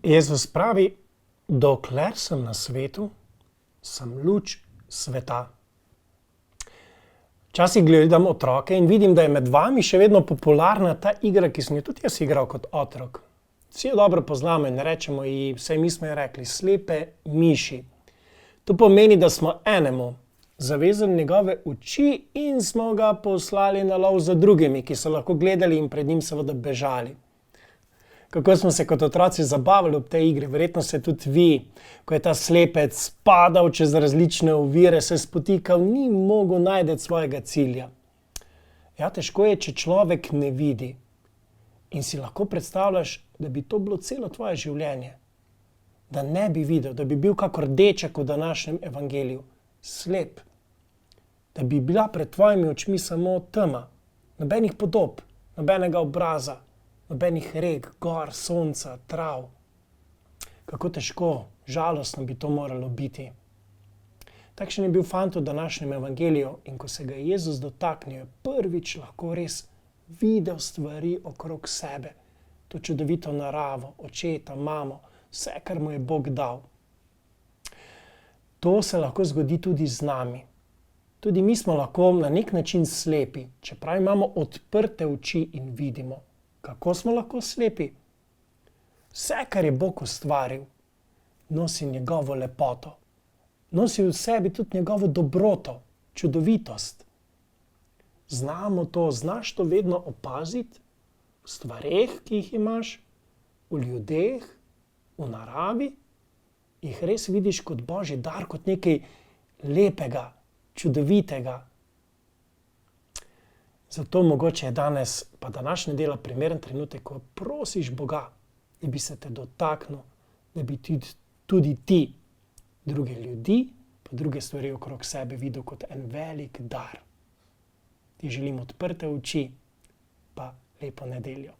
Jezus pravi, dokler sem na svetu, sem luč sveta. Včasih gledam otroke in vidim, da je med vami še vedno popularna ta igra, ki sem jo tudi jaz igral kot otrok. Vsi jo dobro poznamo in rečemo ji, vsaj mi smo ji rekli, slepe miši. To pomeni, da smo enemu zavezali njegove oči in smo ga poslali na lov za drugimi, ki so lahko gledali in pred njim seveda bežali. Kako smo se kot otroci zabavali ob tej igri, verjetno se tudi vi, ko je ta slepec padal čez različne ovire, se spotikal, ni mogel najti svojega cilja. Ja, težko je, če človek ne vidi. In si lahko predstavljaš, da bi to bilo celo tvoje življenje. Da ne bi videl, da bi bil kakor deček v današnjem evangeliju, slep. Da bi bila pred tvojimi očmi samo tema, nobenih podob, nobenega obraza, nobenih rek, gor, sonca, trav. Kako težko, žalostno bi to moralo biti. Takšen je bil fant v današnjem evangeliju in ko se ga je Jezus dotaknil, je prvič lahko res videl stvari okrog sebe. To čudovito naravo, očeta, mamo, vse, kar mu je Bog dal. To se lahko zgodi tudi z nami. Tudi mi smo lahko na nek način slepi, čeprav imamo odprte oči in vidimo. Kako smo lahko slepi? Vse, kar je Bog ustvaril, nosi njegovo lepoto. Nosi v sebi tudi njegovo dobroto, čudovitost. Znamo to, znaš to vedno opaziti v stvareh, ki jih imaš, v ljudeh, v naravi. Jih res vidiš kot Božji dar, kot nekaj lepega, čudovitega. Zato mogoče je danes, pa današnja dela, primeren trenutek, ko prosiš Boga, da bi se te dotaknil, da bi tudi ti druge ljudi, pa druge stvari okrog sebe videl kot en velik dar. Ti želim odprte oči, pa lepo nedeljo.